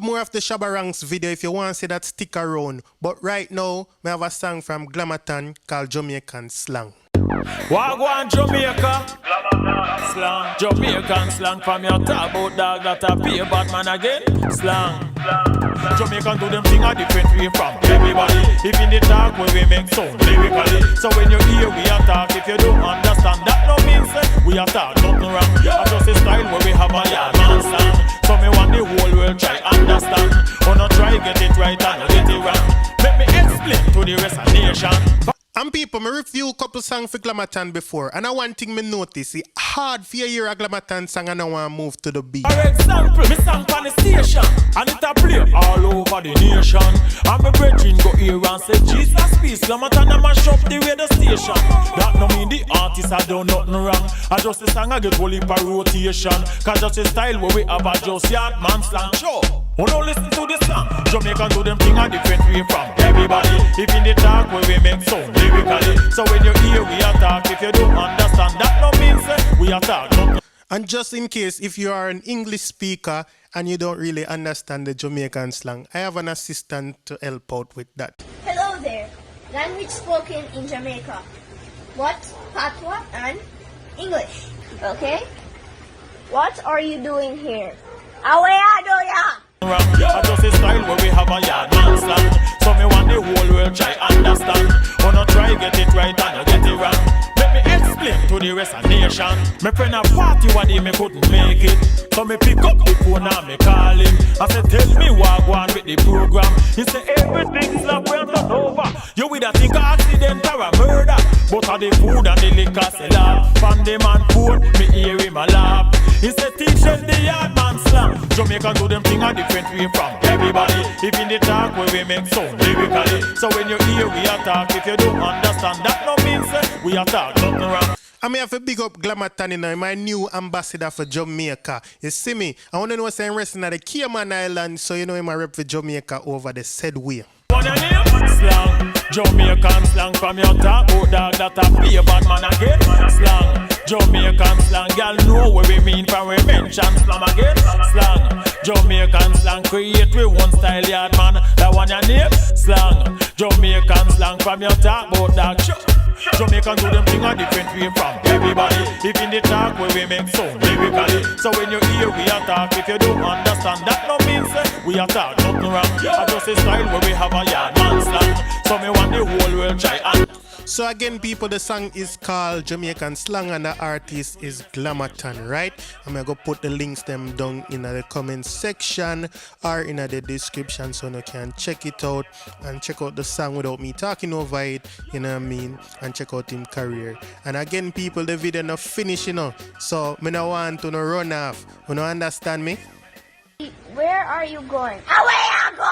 More of the Shabarangs video if you want to see that, stick around. But right now, we have a song from Glamaton called Jamaican Slang. Wagwan Jamaica slang, Jamaican slang from your talk about dog that a pay bad man again. Slang, Jamaican do them thing a different way from everybody. If in the talk where we make sound lyrically. So when you hear we attack, if you don't understand that no means we attack nothing wrong. I just a style where we have a yard man slang. So me want the whole world try understand. Or not try get it right and get it wrong. Let me explain to the rest of the nation. And people, me review a couple songs for Glamaton before, and one thing me notice, it's hard for you hear a Glamaton song and I want to move to the beat. For example, me song on the station, and it a play all over the nation. And my brethren go here and say, Jesus peace, Glamaton a mash up the radio station. That no mean the artist I do nothing wrong. I just a song I get whole heap of rotation. Cause just a style where we have a just yard man slang show. Oh no, listen to this song. Jamaican do them thing a different way from everybody. If in the talk where we make sound lyrically. So when you hear we attack, if you don't understand that no means we attack. And just in case if you are an English speaker and you don't really understand the Jamaican slang, I have an assistant to help out with that. Hello there. Language spoken in Jamaica. What? Patois and English. Okay? What are you doing here? Awea do ya? I just a style where we have a yard man slang. So me want the whole world try understand. Or not try get it right and get it wrong. Let me explain to the rest of the nation. Me friend a party one day me couldn't make it. So me pick up the phone and me call him. I say tell me what go on with the program. He say everything's like we're not over. You with a think of accident or a murder. But of the food and the liquor sell off. From the man phone, me hear him a laugh. He say teach them the yard man slang. Jamaican do them thing a different way from everybody. If in the talk where we make sound lyrically. So when you hear we attack, if you don't understand that no means we attack nothing wrong. I may have a big up Glamaton, you know, my new ambassador for Jamaica. You see me? I want to know what's I'm resting at the Cayman Island, so you know I'm a rep for Jamaica over the said way. What your name? Slang, Jamaican slang from your talk about dog that a pay bad man again. Slang, Jamaican slang, y'all know what we mean when we mention slam again. Slang, Jamaican slang, create with one style yard man. That one your name? Slang, Jamaican slang from your talk about dog. Jamaican do them thing a different way from everybody. If in the talk where we make sound lyrically. So when you hear we attack, if you don't understand that no means we attack nothing wrong. I just a style where we have a yard man slang. So me want the whole world try and. So again, people, the song is called Jamaican Slang and the artist is Glamaton, right? I'm gonna go put the links them down in the comment section or in the description so you can check it out and check out the song without me talking over it, you know what I mean, and check out him career. And again, people, the video not finished, you know, so me no want to no run off. You know, understand me? Where are you going? Awea go!